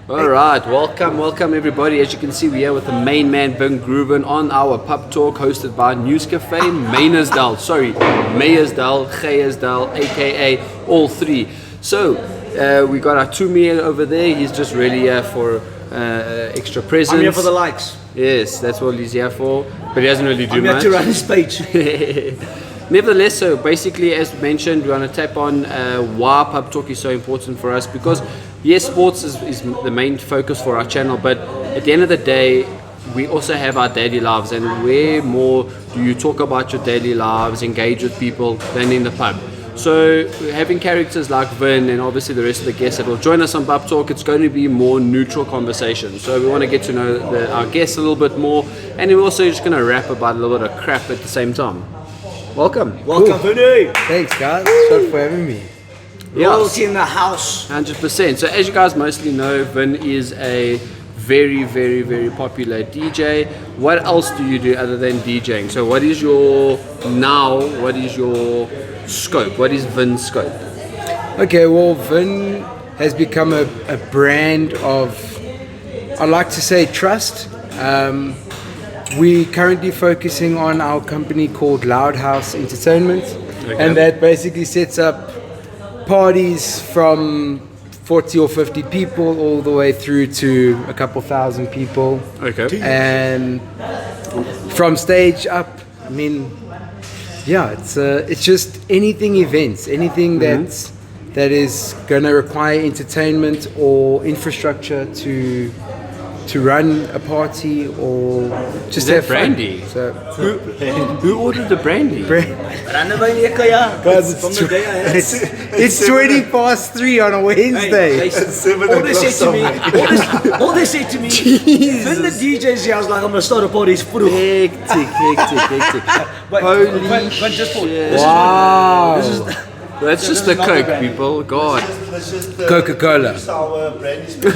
All right, welcome everybody. As you can see, we're here with the main man, Vin Grooven, on our pub talk hosted by Newscafe Meyersdal. Meyersdal, aka all three. So, we got our Tumi over there. He's just really here for extra presence. I'm here for the likes. Yes, that's what he's here for, but he doesn't really do I'm much. here to run his page. Nevertheless, so basically, as mentioned, we want to tap on why pub talk is so important for us, because yes, sports is the main focus for our channel, but at the end of the day, we also have our daily lives, and where more do you talk about your daily lives, engage with people, than in the pub. So having characters like Vin and obviously the rest of the guests that will join us on Pub Talk, it's going to be more neutral conversation. So we want to get to know our guests a little bit more, and we're also just going to rap about a little bit of crap at the same time. Welcome. Welcome, Vinny. Thanks, guys. Thanks for having me. Royalty in the house. 100%. So as you guys mostly know, Vin is a very, very, very popular DJ. What else do you do other than DJing? So what is your scope? What is Vin's scope? Okay, well, Vin has become a brand of, I like to say, trust. We're currently focusing on our company called Loud House Entertainment, and that basically sets up parties from 40 or 50 people all the way through to a couple thousand people. Okay. And from stage up, I mean, yeah, it's just anything events, anything that is going to require entertainment or infrastructure to run a party or just have brandy? fun. So Who ordered the brandy? Guys, From the day I had it's 20 past 3 on a Wednesday. all they said to me, when the DJ's here, I was like, I'm gonna start a party. It's full. Hectic. But just for this Wow. That's just the Coke, people. God. Coca-Cola. Our brandy special.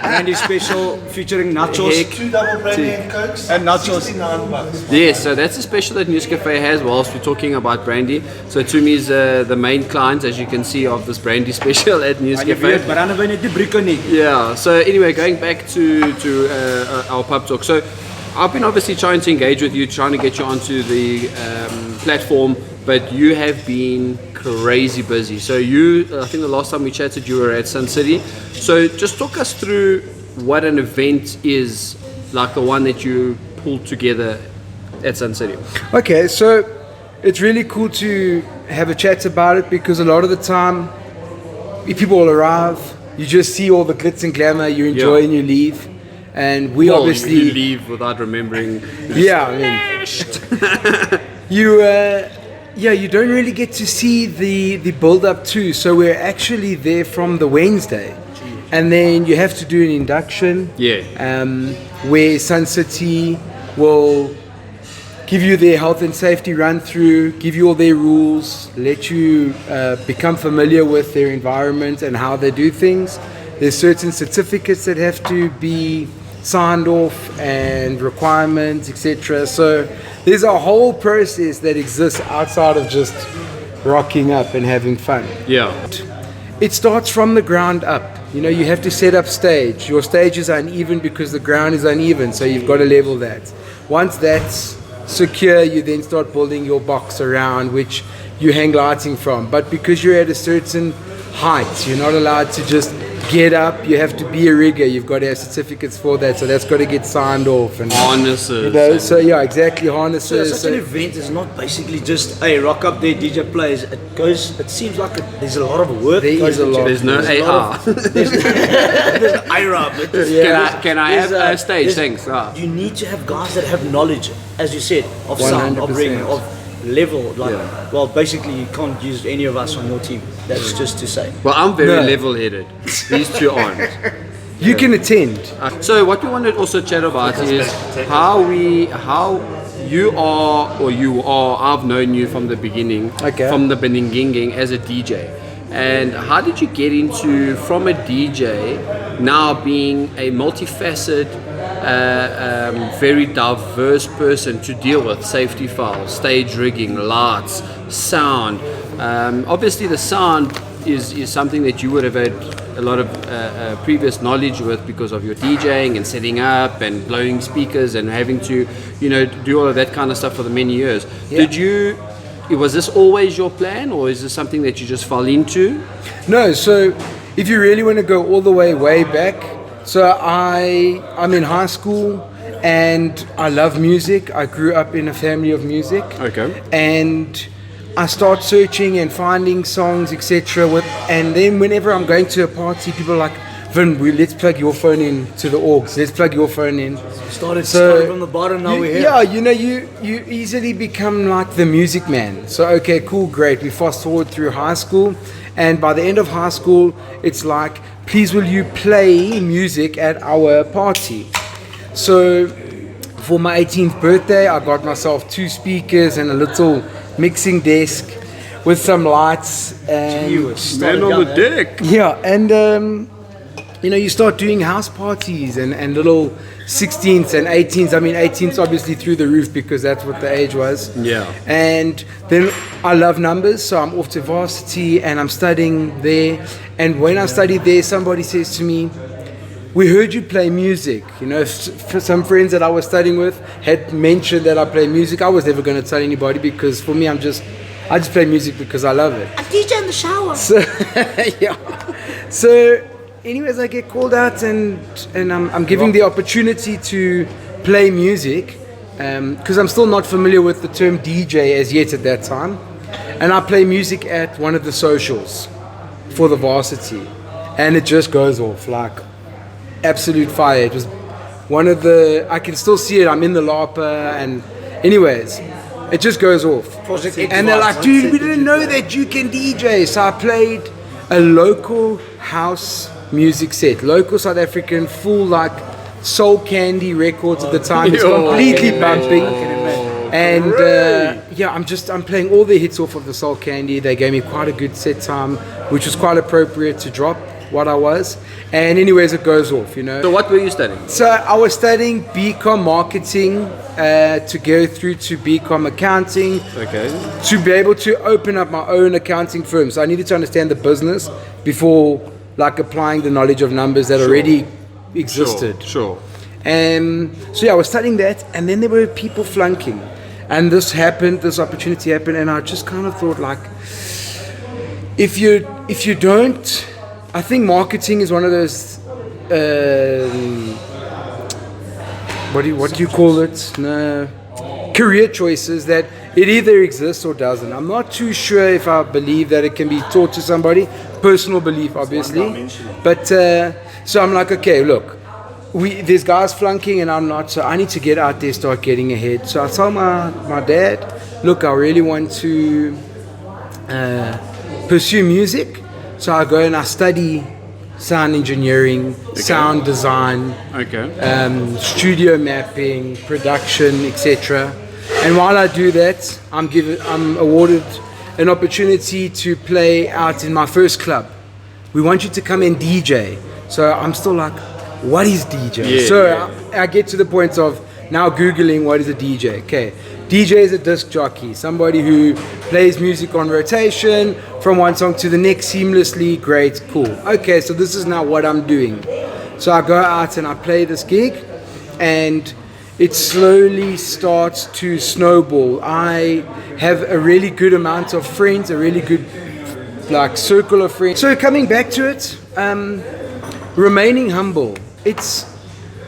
brandy special featuring nachos. Heck. 2 double brandy and cokes. And nachos. $69. Yes, so that's a special that Newscafe has whilst we're talking about brandy. So Tumi is the main client, as you can see, of this brandy special at Newscafe. Yeah, so anyway, going back to our pub talk. So I've been obviously trying to engage with you, trying to get you onto the platform, but you have been crazy busy. So I think the last time we chatted, you were at Sun City. So just talk us through what an event is, like the one that you pulled together at Sun City. Okay, so it's really cool to have a chat about it, because a lot of the time, if people will arrive, you just see all the glitz and glamour, you enjoy and you leave. And we obviously you leave without remembering. Yeah, I mean, you don't really get to see the build up too. So we're actually there from the Wednesday, and then you have to do an induction. Where Sun City will give you their health and safety run through, give you all their rules, let you become familiar with their environment and how they do things. There's certain certificates that have to be signed off and requirements, etc. So there's a whole process that exists outside of just rocking up and having fun. Yeah. It starts from the ground up. You know, you have to set up stage. Your stage is uneven because the ground is uneven, so you've got to level that. Once that's secure, you then start building your box around which you hang lighting from. But because you're at a certain height, you're not allowed to just get up. You have to be a rigger. You've got to have certificates for that, so that's got to get signed off. And harnesses. You know, so yeah, exactly, harnesses. Such an event is not basically just hey, rock up there, DJ plays. It seems like there's a lot of work. There is a lot. There's no AR. There's IRA, but Can I have a stage? Thanks. You need to have guys that have knowledge, as you said, of sound, of rigging, of level. Well, basically, you can't use any of us on your team. That's just to say. Well, I'm very level-headed. These two aren't. You can attend. So what we want to also chat about is how you are. I've known you from the beginning, from the beginning as a DJ. And how did you get into, from a DJ, now being a multifaceted, very diverse person to deal with safety files, stage rigging, lights, sound. Obviously the sound is something that you would have had a lot of previous knowledge with because of your DJing and setting up and blowing speakers and having to, do all of that kind of stuff for the many years. Yeah. Was this always your plan, or is this something that you just fell into? No, so if you really want to go all the way back, so I'm in high school and I love music. I grew up in a family of music. Okay. And I start searching and finding songs, etc. And then whenever I'm going to a party, people are like, Vin, let's plug your phone in to the aux. Let's plug your phone in. Started from the bottom, now we're here. Yeah, you easily become like the music man. So, okay, cool, great. We fast forward through high school. And by the end of high school, it's like, please will you play music at our party? So for my 18th birthday, I got myself 2 speakers and a little mixing desk with some lights. And Man on the deck. Yeah, and you start doing house parties and little 16ths and 18ths. I mean, 18ths obviously through the roof because that's what the age was. Yeah. And then I love numbers, so I'm off to varsity and I'm studying there. And when I studied there, somebody says to me, we heard you play music. For some friends that I was studying with had mentioned that I play music. I was never going to tell anybody because for me, I just play music because I love it. I DJ in the shower. So, yeah. So, anyways, I get called out and I'm given the opportunity to play music because I'm still not familiar with the term DJ as yet at that time. And I play music at one of the socials for the varsity. And it just goes off like absolute fire. It was one of I can still see it. I'm in the LARPA and anyways, it just goes off. And they're like, dude, we didn't know that you can DJ. So I played a local house music set, local South African, full like Soul Candy records at the time. It's completely bumping. And I'm playing all the hits off of the Soul Candy. They gave me quite a good set time, which was quite appropriate to drop what I was. And anyways, it goes off, So what were you studying? So I was studying BCom marketing to go through to BCom accounting. Okay. To be able to open up my own accounting firm. So I needed to understand the business before like applying the knowledge of numbers that already existed. Sure. So I was studying that, and then there were people flunking. And this opportunity happened, and I just kind of thought like, if you don't, I think marketing is one of those, what do you call it? No, career choices that it either exists or doesn't. I'm not too sure if I believe that it can be taught to somebody. Personal belief, obviously. But so I'm like, okay, look, there's guys flunking and I'm not, so I need to get out there, start getting ahead. So I told my dad, look, I really want to pursue music. So I go and I study sound engineering, sound design, studio mapping, production, etc. And while I do that, I'm awarded an opportunity to play out in my first club. We want you to come and DJ. So I'm still like, what is DJ? I get to the point of now Googling what is a DJ. Okay, DJ is a disc jockey, somebody who plays music on rotation from one song to the next seamlessly. Great, cool. Okay, so this is now what I'm doing. So I go out and I play this gig, and it slowly starts to snowball. I have a really good amount of friends, a really good circle of friends. So coming back to it, remaining humble.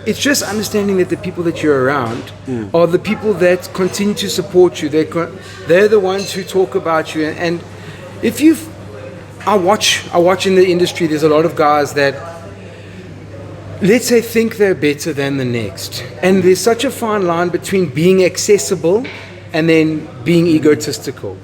It's just understanding that the people that you're around are the people that continue to support you. They're the ones who talk about you. And if I watch in the industry, there's a lot of guys that, let's say, think they're better than the next. And there's such a fine line between being accessible and then being egotistical.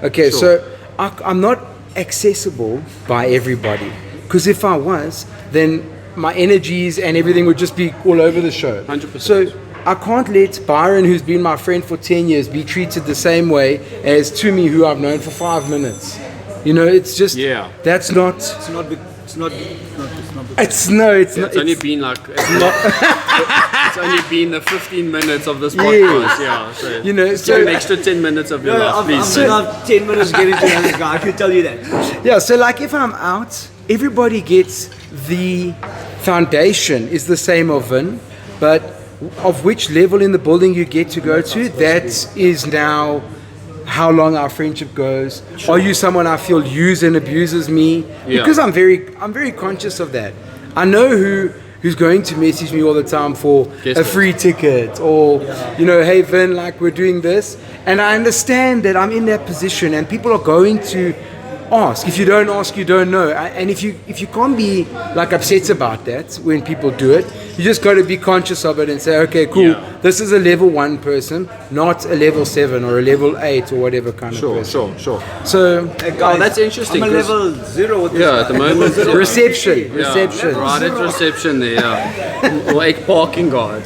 Okay, so I'm not accessible by everybody. Because if I was, then my energies and everything would just be all over the show. 100%. So I can't let Byron, who's been my friend for 10 years, be treated the same way as Tumi, who I've known for 5 minutes. It's just, that's not... It's not It's only been it's only been the 15 minutes of this podcast. So an extra 10 minutes of your life, please. I'm 10 minutes getting to that guy, I can tell you that. Yeah, so if I'm out everybody gets the foundation is the same of Vin, but of which level in the building you get to go to, that is now how long our friendship goes. Are you someone I feel uses and abuses me? Yeah. Because I'm very conscious of that. I know who's going to message me all the time for Guess a what? free ticket or hey Vin, like we're doing this, and I understand that I'm in that position and people are going to ask. If you don't ask, you don't know. And if you can't be like upset about that when people do it, you just got to be conscious of it and say, okay, cool, this is a level 1 person, not a level 7 or a level 8 or whatever kind of person. Sure. So Oh, that's interesting. I'm a 'cause- level 0 with this. Yeah, at the moment. reception. Right at reception there, yeah. Or a parking guard.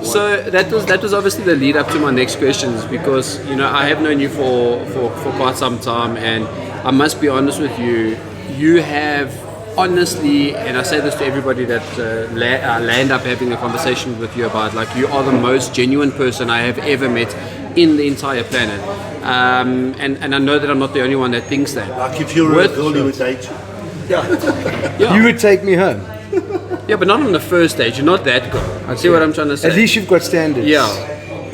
So that was obviously the lead up to my next questions, because I have known you for quite some time, and I must be honest with you. You have honestly, and I say this to everybody that I land up having a conversation with you about, like, you are the most genuine person I have ever met in the entire planet, and I know that I'm not the only one that thinks that. Like if you were a girl, you would date you. Yeah. You would take me home. Yeah, but not on the first stage. You're not that good. See what I'm trying to say? At least you've got standards. Yeah,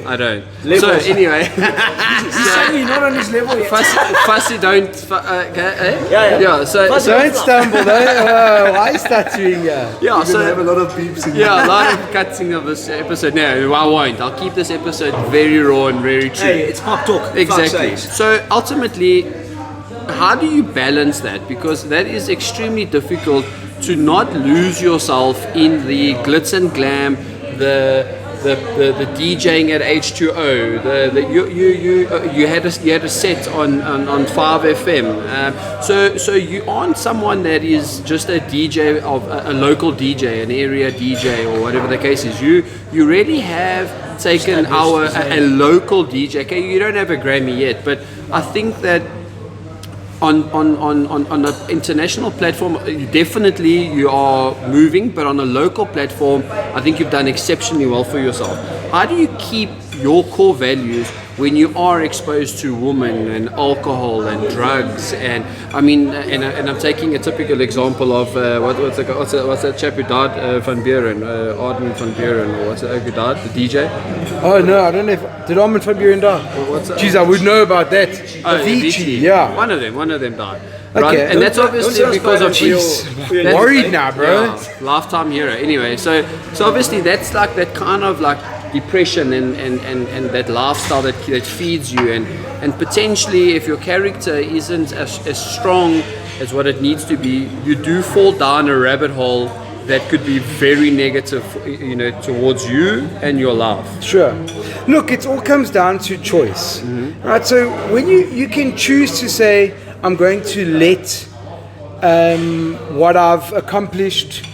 I don't. So anyway, He's saying you're not on his level yet. fussy don't. Okay, Yeah. Yeah. So Don't stumble though. Why are you stuttering? yeah. You're gonna have So a lot of beeps in yeah, a lot of cutting of this episode. No, I won't. I'll keep this episode very raw and very true. Hey, it's pop talk. for fuck's Exactly. sakes. So ultimately, how do you balance that? Because that is extremely difficult, to not lose yourself in the glitz and glam, the DJing at H2O. You had a set on 5FM. So you aren't someone that is just a DJ of a local DJ, an area DJ, or whatever the case is. You really have taken a local DJ. Okay, you don't have a Grammy yet, but I think that on an international platform, definitely you are moving, but on a local platform, I think you've done exceptionally well for yourself. How do you keep your core values when you are exposed to women and alcohol and drugs? And I mean, and I'm taking a typical example of what's that chap who died, Van Buren, Arden Van Buren, or what's that who died, the DJ? Oh no, I don't know if did Armin van Buren die? What's that? Jeez, I would know about that. Avicii. Yeah. One of them died. Okay. Right? And that's obviously Don't because of Jeez. Worried now, bro. Yeah, lifetime hero. Anyway, so obviously that's like that kind of like depression and that lifestyle that feeds you, and potentially if your character isn't as strong as what it needs to be, you do fall down a rabbit hole that could be very negative, towards you and your life. Sure. Look, it all comes down to choice, right? So when you can choose to say, I'm going to let what I've accomplished.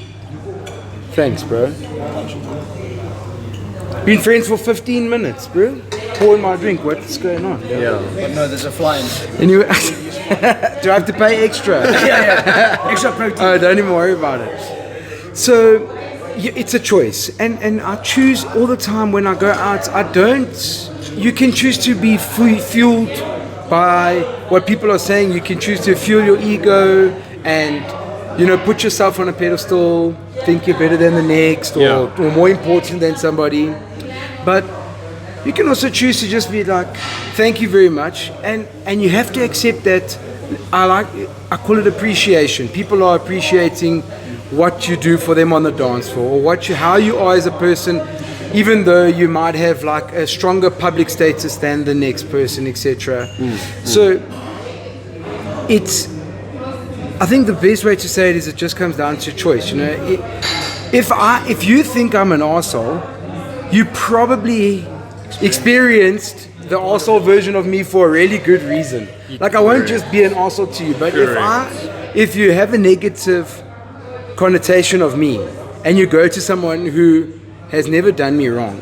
Thanks, bro. Been friends for 15 minutes, bro. Pouring my drink. What's going on? Yeah. But no, there's a fly in. Anyway, do I have to pay extra? Yeah. Extra protein. Oh, don't even worry about it. So, it's a choice, and I choose all the time when I go out. You can choose to be fueled by what people are saying. You can choose to fuel your ego and, put yourself on a pedestal, think you're better than the next, or more important than somebody. But you can also choose to just be like, thank you very much, and you have to accept that. I call it appreciation. People are appreciating what you do for them on the dance floor, or how you are as a person, even though you might have like a stronger public status than the next person, etc. So I think the best way to say it is it just comes down to choice. If you think I'm an arsehole, you probably experienced the arsehole version of me for a really good reason. Like, I won't just be an arsehole to you, but if you have a negative connotation of me and you go to someone who has never done me wrong,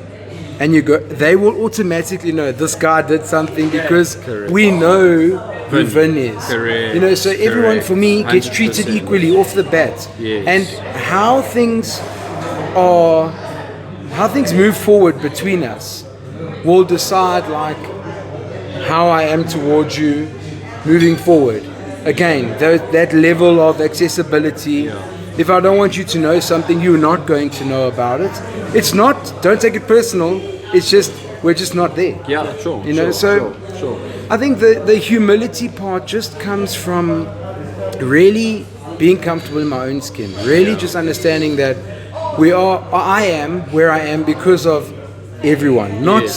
and they will automatically know this guy did something, because we know who Vin is. Correct. So everyone for me gets treated 100%. equally off the bat. Yes. And how things move forward between us will decide like how I am towards you moving forward. again, that level of accessibility. If I don't want you to know something, you're not going to know about it. It's not, don't take it personal, it's just, we're just not there. Yeah, sure. You know, sure. I think the humility part just comes from really being comfortable in my own skin, really just understanding that I am where I am because of everyone, not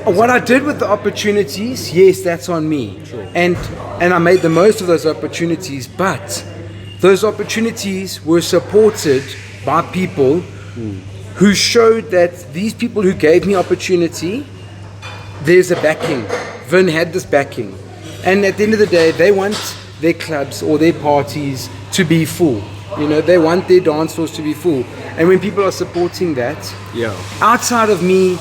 what I did with the opportunities. Yes, that's on me, and I made the most of those opportunities, but those opportunities were supported by people who showed that these people who gave me opportunity, there's a backing. Vin had this backing, and at the end of the day, they want their clubs or their parties to be full. You know, they want their dance floors to be full, and when people are supporting that, outside of me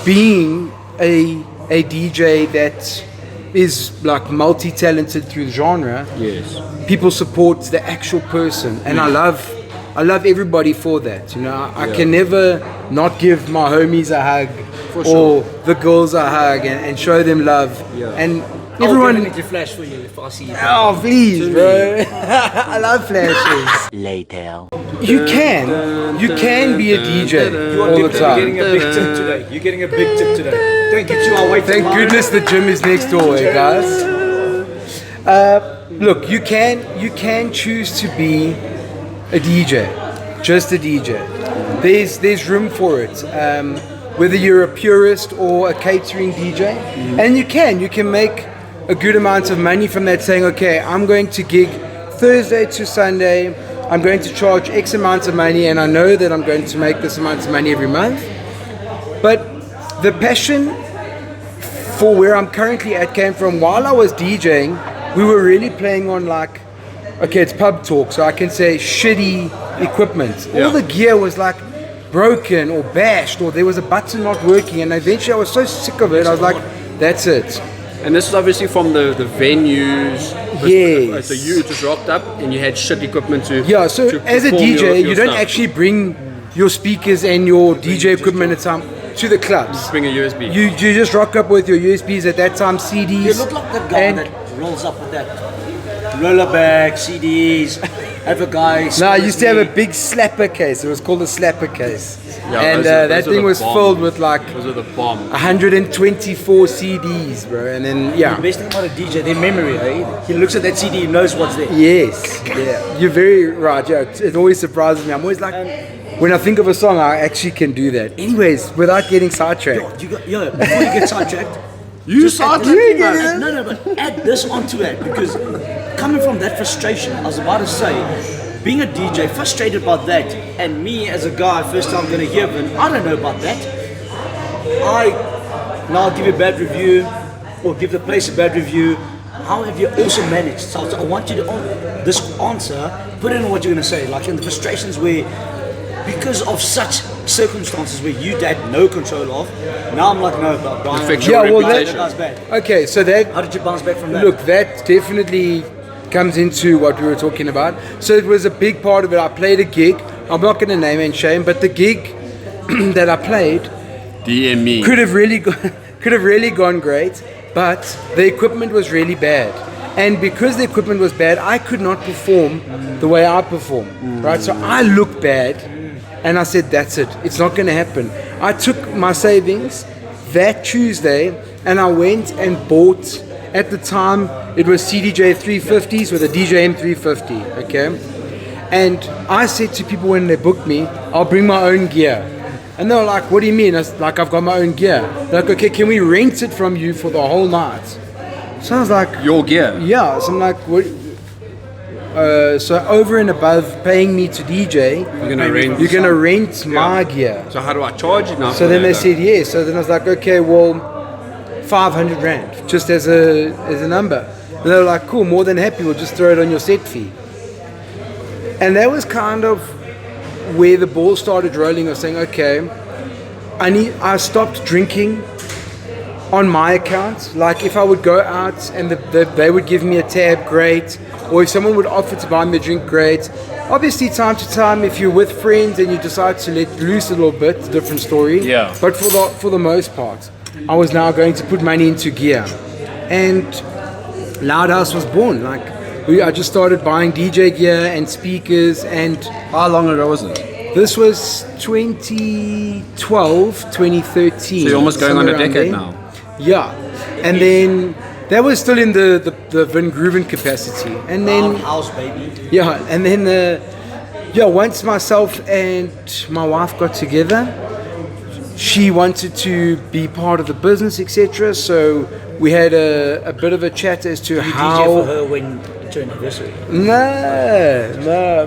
being a DJ that is like multi-talented through the genre, people support the actual person, and I love everybody for that. You know, I can never not give my homies a hug or the girls a hug and show them love. And everyone. I'll definitely flash for you if I see you. Oh, please, bro. I love flashes. Later. You can be a DJ You are all the definitely getting time. a big tip today. You're getting a big tip today. Thank you to our wait. Thank goodness the gym is next door, guys. Look, you can choose to be a DJ, just a DJ. There's room for it. Whether you're a purist or a catering DJ, and you can make a good amount of money from that, saying, okay, I'm going to gig Thursday to Sunday, I'm going to charge X amount of money, and I know that I'm going to make this amount of money every month. But the passion for where I'm currently at came from while I was DJing. We were really playing on like, okay, it's pub talk, so I can say shitty equipment. All the gear was like broken or bashed, or there was a button not working, and eventually I was so sick of it, I was like, that's it. And this is obviously from the venues. Yes. So you just rocked up and you had shit equipment to. Yeah, so to as a perform DJ, your you don't stuff. actually bring your speakers and your DJ equipment at time to the clubs. Just bring a USB. You just rock up with your USBs at that time, CDs. You look like that guy and that rolls up with that roller bag, CDs. Have a guy. No, I used to have a big slapper case. It was called a slapper case. And those that are thing the was bomb. filled with like Those are the bomb. 124 CDs, bro. And then, The yeah. best thing about a DJ, their memory, eh? He looks at that CD, he knows what's there. Yes. Yeah. You're very right. Yeah. It always surprises me. I'm always like, when I think of a song, I actually can do that. Anyways, without getting sidetracked. Before you get sidetracked, You just add sidetracked me, this- man. No, but add this onto that, because coming from that frustration, I was about to say, being a DJ, frustrated about that, and me as a guy, first time gonna hear it, I don't know about that. I'll give you a bad review, or give the place a bad review. How have you also managed? So I want you to, this answer, put in what you're gonna say, like in the frustrations where, because of such circumstances where you had no control of, now I'm like, no, but Brian, Affect Yeah, your well, reputation. that guy's bad. Okay, so that How did you bounce back from that? Look, that definitely comes into what we were talking about. So it was a big part of it. I played a gig. I'm not going to name and shame, but the gig that I played DM me. could have really gone great, but the equipment was really bad. And because the equipment was bad, I could not perform the way I perform. Right? So I looked bad, and I said, that's it. It's not going to happen. I took my savings that Tuesday, and I went and bought, at the time, it was CDJ 350s with a DJM 350, okay? And I said to people when they booked me, I'll bring my own gear. And they were like, what do you mean? I was like, I've got my own gear. They're like, okay, can we rent it from you for the whole night? So I was like, Your gear. yeah. So I'm like, what? So over and above paying me to DJ, You're gonna rent. rent my gear. So how do I charge you now? So then they said yes. So then I was like, okay, well, 500 rand, just as a number. And they were like, cool, more than happy. We'll just throw it on your set fee. And that was kind of where the ball started rolling of saying, okay, I stopped drinking on my account. Like if I would go out and they would give me a tab, great. Or if someone would offer to buy me a drink, great. Obviously, time to time, if you're with friends and you decide to let loose a little bit, different story. Yeah. But for the most part, I was now going to put money into gear. And Loud House was born. Like I just started buying DJ gear and speakers, and How long ago was it? this was 2012, 2013. So you're almost going on a somewhere around decade there. now. Yeah, and then that was still in the Van Grooven capacity, and then House, baby. yeah, and then once myself and my wife got together, she wanted to be part of the business, etc. So we had a bit of a chat as to You DJ for how. her when it's her anniversary. No.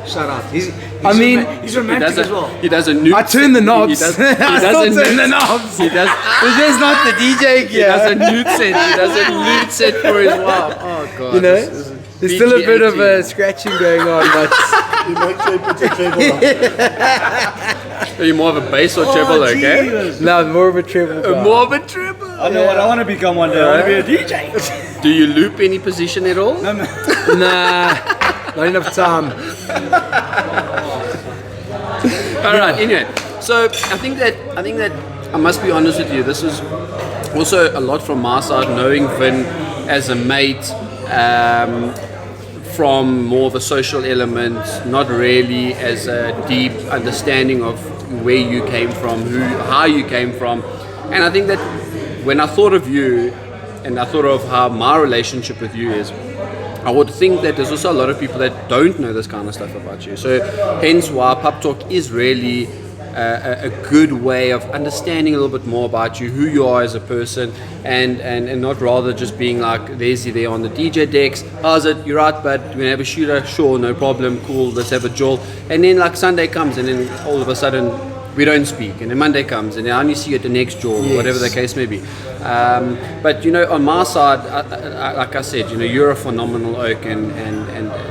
Shout out. He's I mean, he's He romantic does as well. he does a nude. I turn the knobs. He does, he I still does a turn the nude, knobs. He does. It's just not the DJ He gear. does a nude set. He does a nude set for his wife. Oh god. You know, this is there's still a bit of PG-18. scratching going on, but You make sure you put your treble on. Are you more of a bass or treble? Okay. Jesus. no, more of a treble guy. More of a treble. I know what I want to become one day. I want to be a DJ. Do you loop any position at all? Nah, not enough time. All right. Anyway, so I think that I must be honest with you. This is also a lot from my side, knowing Vin as a mate, from more of a social element, not really as a deep understanding of where you came from, how you came from, and I think that when I thought of you, and I thought of how my relationship with you is, I would think that there's also a lot of people that don't know this kind of stuff about you. So hence why Pub Talk is really a good way of understanding a little bit more about you, who you are as a person, and not rather just being like, there's you there on the DJ decks. How's it? You're right, bud. We're gonna have a shooter. Sure, no problem. Cool. Let's have a jolt. And then like Sunday comes, and then all of a sudden we don't speak, and then Monday comes, and then I only see you at the next jolt, Yes. whatever the case may be. But you know, on my side, like I said, you know, you're a phenomenal oak, and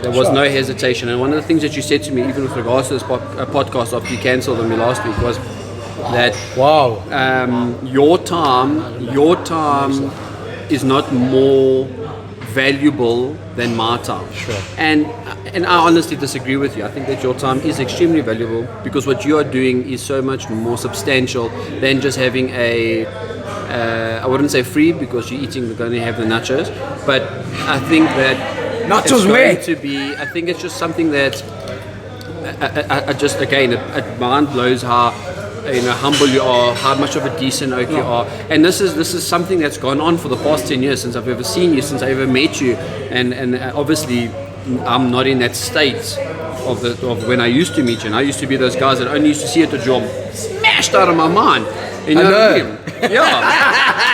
there was no hesitation. And one of the things that you said to me, even with regards to this podcast after you cancelled on me last week, was that Wow. your time is not more valuable than my time. Sure. And I honestly disagree with you. I think that your time is extremely valuable, because what you are doing is so much more substantial than just having a I wouldn't say free, because you're going to have the nachos, but I think that Nachos it's where? going to be, I think it's just something that I just, again, it mind blows how, you know, humble you are, how much of a decent oak you are, and this is something that's gone on for the past 10 years since I've ever seen you, since I ever met you, and obviously I'm not in that state of when I used to meet you, and I used to be those guys that only used to see it at your smashed out of my mind. You know, I know. what I mean? Yeah.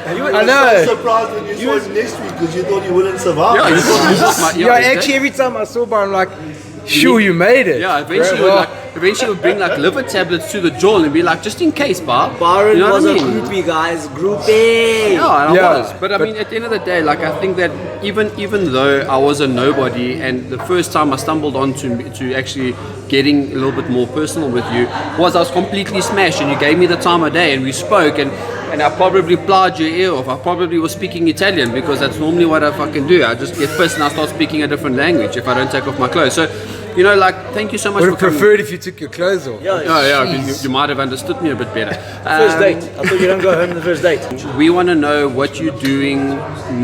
I know. Surprised when you saw him next week because you thought you wouldn't survive. Yeah, you thought this was my, Yeah, exactly. actually, every time I saw Bar, I'm like, sure, you made it. Yeah, eventually we'll bring like liver tablets to the jaw and be like, just in case, Bar. Byron You know what was I a mean? groupie, guys. Groupie. Yeah, and Yeah, I was. But I mean, at the end of the day, like, I think that even though I was a nobody, and the first time I stumbled on to actually getting a little bit more personal with you, was I was completely smashed, and you gave me the time of day, and we spoke, and I probably plied your ear off. I probably was speaking Italian, because that's normally what I fucking do. I just get pissed and I start speaking a different language if I don't take off my clothes. So, you know, like, thank you so much Would for have coming. preferred if you took your clothes off. Yeah, You might have understood me a bit better. First date. I thought you don't go home on the first date. We want to know what you're doing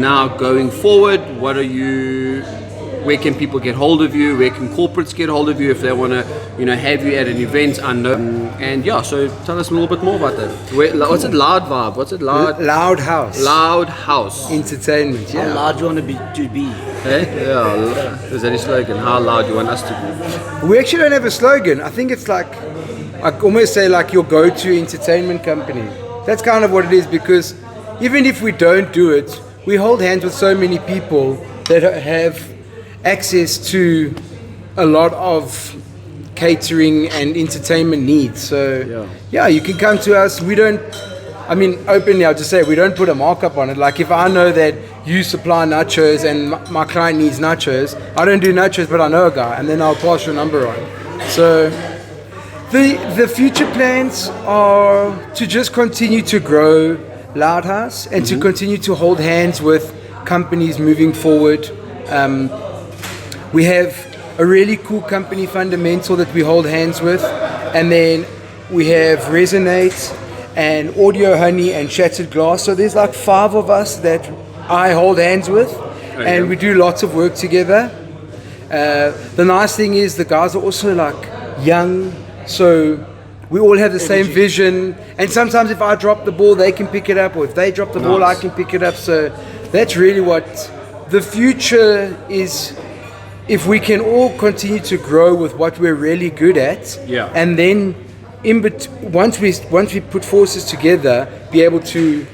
now going forward. What are you? Where can people get hold of you? Where can corporates get hold of you if they want to, you know, have you at an event? I know. And yeah, so tell us a little bit more about that. What's it? Loud Vibe? What's it? Loud House. Loud House. Entertainment, How yeah. loud do you want to be? Eh? Yeah. Is that a slogan? How loud you want us to be? We actually don't have a slogan. I think it's like, I almost say like your go-to entertainment company. That's kind of what it is, because even if we don't do it, we hold hands with so many people that have access to a lot of catering and entertainment needs. So yeah, you can come to us. We don't, I mean, openly I'll just say, we don't put a markup on it. Like, if I know that you supply nachos and my client needs nachos, I don't do nachos, but I know a guy, and then I'll pass your number on. So the future plans are to just continue to grow Loud House and to continue to hold hands with companies moving forward. We have a really cool company, Fundamental, that we hold hands with, and then we have Resonate and Audio Honey and Shattered Glass. So there's like 5 of us that I hold hands with, and we do lots of work together. The nice thing is the guys are also like young, so we all have the same vision. And sometimes if I drop the ball, they can pick it up, or if they drop the ball, I can pick it up. So that's really what the future is. If we can all continue to grow with what we're really good at, and then once we put forces together, be able to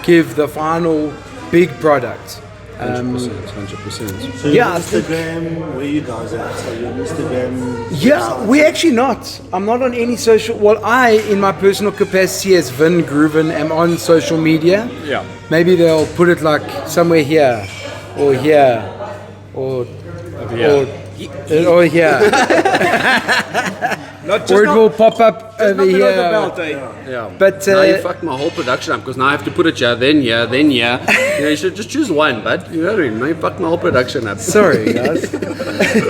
give the final big product. 100%. So Yeah, I Instagram, where you guys at? So your Instagram. Yeah, we're actually not. I'm not on any social. Well, I, in my personal capacity as Vin Grooven, am on social media. Yeah. Maybe they'll put it like somewhere here, or here, or here. Or it will pop up over here. Yeah. But now you fucked my whole production up because now I have to put it here, then here, then here. You should just choose one, but you know what I mean? Now you fucked my whole production up. sorry, guys.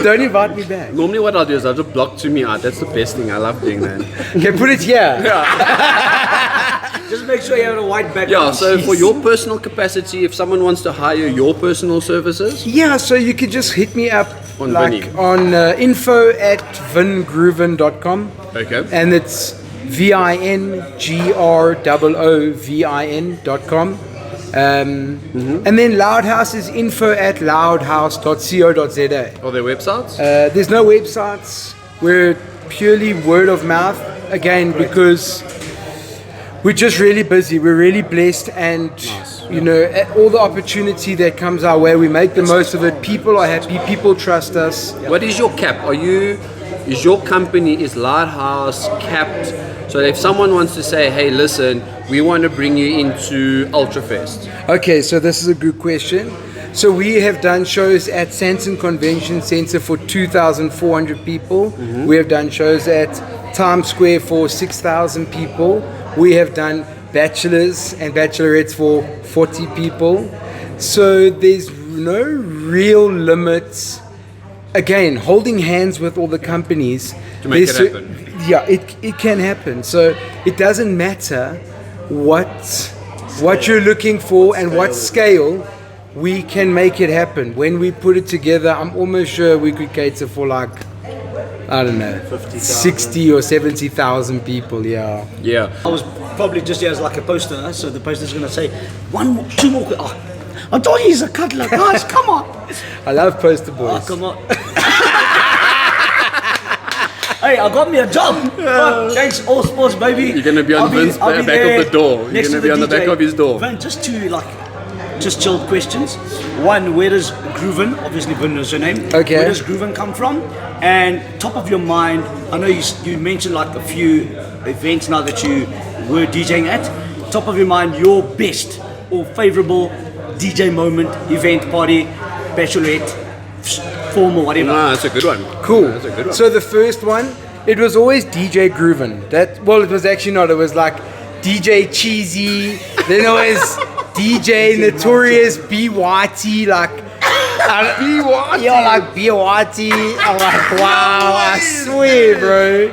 Don't invite me back. Normally what I'll do is I'll just block to me out. That's the best thing. I love doing that. Okay, put it here. Just make sure you have a white background. Yeah, so for your personal capacity, if someone wants to hire your personal services, Yeah, so you can just hit me up On like Vinny. on info@vingrooven.com. okay. And it's vingrooovin.com. And then Loudhouse is info@loudhouse.co.za. Or their websites? There's no websites. We're purely word of mouth again because we're just really busy. We're really blessed, and you know, all the opportunity that comes our way, we make the most of it. People are happy. People trust us. What is your cap? Is your company, is Lighthouse capped? So if someone wants to say, hey, listen, we want to bring you into Ultrafest. Okay, so this is a good question. So we have done shows at Santon Convention Center for 2,400 people. We have done shows at Times Square for 6,000 people. We have done bachelors and bachelorettes for 40 people. So there's no real limits. Again, holding hands with all the companies. To make it there's happen. Yeah, it can happen. So it doesn't matter what you're looking for and what scale, we can make it happen. When we put it together, I'm almost sure we could cater for like, I don't know, 60 or 70,000 people, yeah. Yeah. I was probably just here as like a poster, so the poster's going to say, two more. Oh, I told you he's a cuddler, guys, come on. I love poster boys. Oh, come on. Hey, I got me a job. Thanks, All Sports, baby. You're going to be on Vin's back there of the door. You're next going to to be on the DJ. back of his door. Vin, just chilled questions. One, where does Grooven, obviously Vin knows your name. Okay. Where does Grooven come from? And top of your mind, I know you mentioned like a few events now that you were DJing at. Top of your mind, your best or favorable DJ moment, event, party, bachelorette, formal, whatever. No, that's a good one. Cool. That's a good one. So the first one, it was always DJ Grooven. It was actually not. It was like DJ Cheesy. Then it was DJ Notorious BYT. Like BYT. Yeah, like BYT. I'm like, wow, I swear, bro.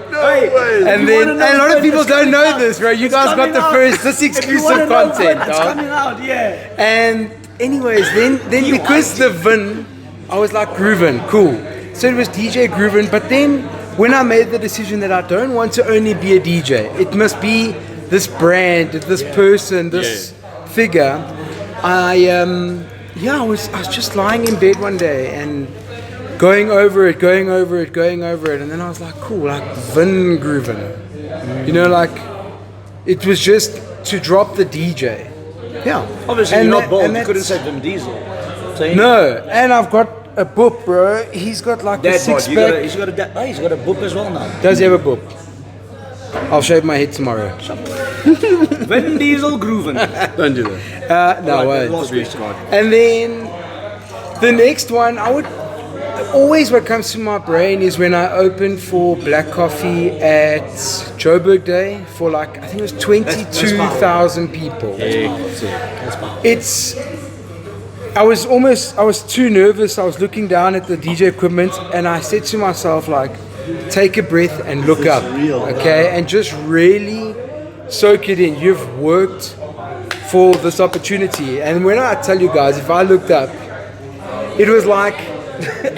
And then a lot of people don't know this, bro. You guys got this exclusive content, It's dog. coming out, yeah. And anyways, then because the Vin, I was like Grooven, cool. So it was DJ Grooven, but then when I made the decision that I don't want to only be a DJ, it must be this brand, this person, this figure. I was just lying in bed one day and going over it, and then I was like, cool, like Vin Grooven. You know, like it was just to drop the DJ. Yeah. Obviously, And you're not that- bold. and You couldn't that's- say Vin Diesel. So No, and I've got a book, bro. He's got like a Dad bod. six pack. He's got a book as well now. Does he have a book? I'll shave my head tomorrow. Vin Diesel Grooven. Don't do that. No, Alright, wait. last question. And then the next one, always what comes to my brain is when I opened for Black Coffee at Joburg Day for like, I think it was 22,000 people. I was too nervous. I was looking down at the DJ equipment and I said to myself like, take a breath and look up, okay? And just really soak it in. You've worked for this opportunity. And when I tell you guys, if I looked up it was like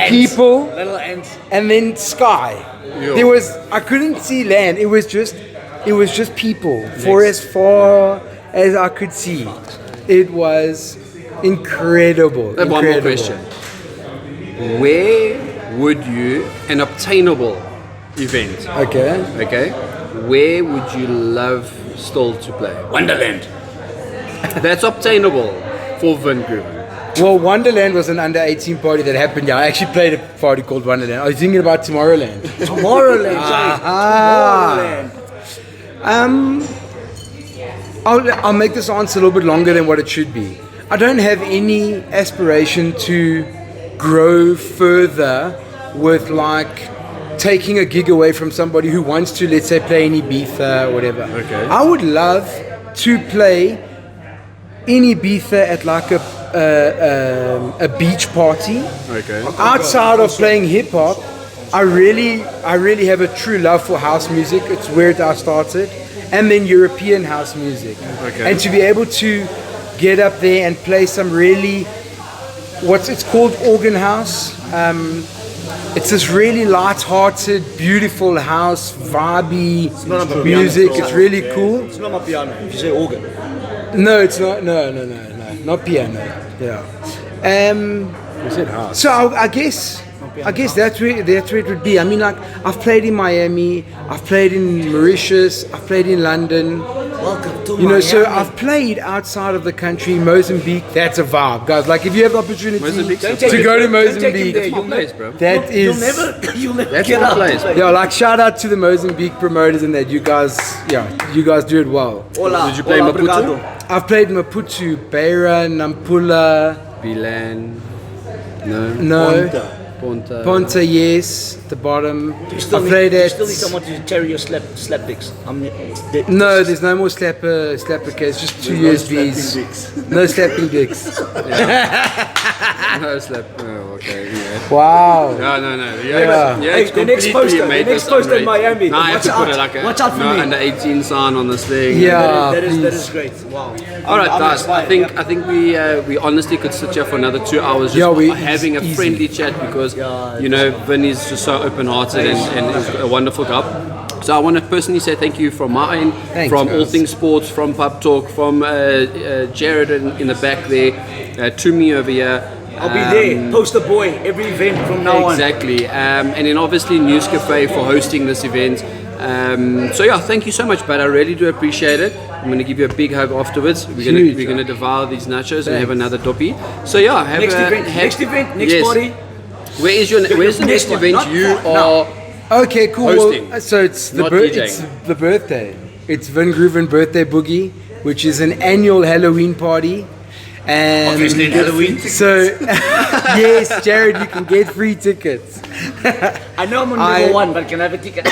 people Little ants. and then sky. Yo. There was, I couldn't see land. It was just people for as far as I could see. It was incredible. I have one more incredible. question. Where would you, an obtainable event, Okay. okay, where would you love still to play? Wonderland. That's obtainable for Van Gruven. Well, Wonderland was an under 18 party that happened. Yeah, I actually played a party called Wonderland. I was thinking about Tomorrowland. Tomorrowland. Ah. Tomorrowland. I'll make this answer a little bit longer than what it should be. I don't have any aspiration to grow further with like taking a gig away from somebody who wants to, let's say, play in Ibiza or whatever. Okay. I would love to play in Ibiza at like a beach party. Okay. Outside of playing hip hop, I really have a true love for house music. It's where I started, and then European house music. Okay. And to be able to get up there and play some really, it's called organ house. It's this really light-hearted, beautiful house, vibey not a music. piano, It's really cool. It's not my piano. If you say organ. No, it's not. No, not piano. Yeah. You said house. So I guess that's where it would be. I mean, like I've played in Miami, I've played in Mauritius, I've played in London. Welcome to You know, so Miami. I've played outside of the country. Mozambique, that's a vibe, guys. Like if you have the opportunity Mozambique's a to place. go to Don't take him Mozambique, there. It's my place, bro. that You'll is. never That's get my up. place. Yeah, like shout out to the Mozambique promoters and that you guys do it well. Hola. Did you play Hola, Maputo? obrigado. I've played Maputo, Beira, Nampula, Bilan. No. no, Ponta. Ponta, yes, the bottom. You still, I've need, played you at. still need someone to carry your slap dicks. No, there's no more slapper case, just two USBs. No slapping dicks. No slap. Oh, okay. Yeah. Wow. No. Yeah. Hey, the next poster, in Miami. No, I have to Watch put out. like a Watch out for me. under 18 sign on this thing. Yeah. that please. is great. Wow. All right, I'm guys. inspired, I think we honestly could sit here for another 2 hours just Yeah, we- having a easy. friendly chat because Yeah, you know Vin is just so open-hearted and is a wonderful guy. So I want to personally say thank you from my end, Thanks, from All guys. Things Sports, from Pub Talk, from Jared in the back there, to me over here. I'll be there, poster boy, every event from now on. Exactly, and then obviously News Cafe for hosting this event. So yeah, thank you so much, but I really do appreciate it. I'm going to give you a big hug afterwards. Huge. We're gonna devour these nachos and have another doppy. So yeah, have Next a, event, have- next yes. party. Where's the next next one, event not you for- no. are? Okay, cool. Hosting, Well, so it's not DJing. it's the birthday. It's Van Gruven Birthday Boogie, which is an annual Halloween party. And Obviously in Halloween. So yes, Jared, you can get free tickets. I know I'm on I- number one, but can I have a ticket?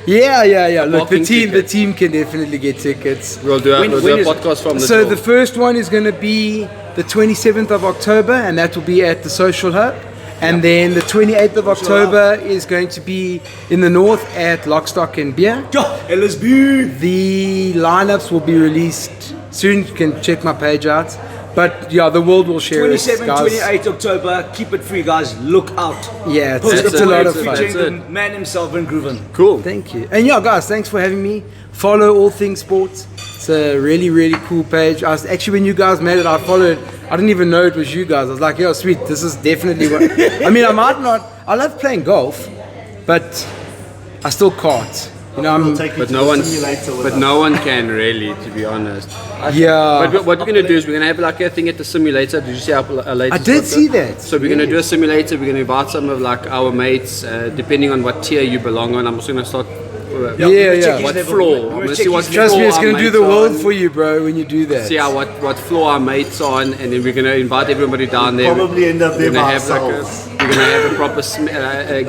Yeah. Look, the parking team ticket. can definitely get tickets. We'll do a, When- we'll when do a is it? podcast from the So tour. the first one is going to be the 27th of October, and that will be at the Social Hub. And then the 28th of October is going to be in the north at Lockstock and Beer. Yo, LSB. The lineups will be released soon. You can check my page out. But yeah, the world will share it, 27, guys. 28 October. Keep it free, guys. Look out. Yeah, it's, Poster it's a boy lot of fun. featuring That's the man himself, Van Gruven. cool. Thank you. And yeah, guys, thanks for having me. Follow All Things Sports. It's a really, really cool page. I was actually, when you guys made it, I followed. I didn't even know it was you guys. I was like, yo, sweet, this is definitely what. I mean, I might not. I love playing golf, but I still can't. You know, We'll I'm. take you But to no the one, simulator with but us. no one can really, to be honest. Yeah. But what we're gonna do is we're gonna have like a thing at the simulator. Did you see our latest? I did podcast? see that. So we're gonna do a simulator. We're gonna invite some of like our mates, depending on what tier you belong on. I'm also gonna start. Yeah. What Check his floor? level. I'm We're gonna see check what his Trust me, floor it's our going to do mates the are world on. for you, bro, when you do that. See how what floor our mates on, and then we're gonna invite everybody down there. Probably end up there We're gonna by have like ourselves. we're gonna have a proper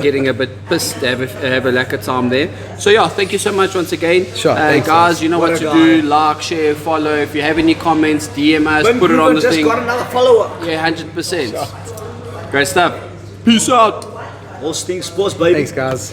getting a bit pissed, have a lekker time there. So yeah, thank you so much once again. Sure, thanks, guys. You know what What to a do: guy. like, share, follow. If you have any comments, DM us, Van put it on Gruven the just thing. got another follower. Yeah, 100%. Great stuff. Peace out. All things sports, baby. Thanks, guys.